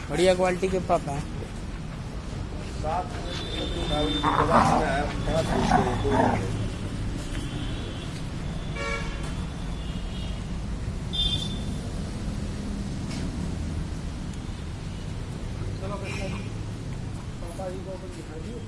बढ़िया क्वालिटी के पप हैं। पापा जी को दिखाइए।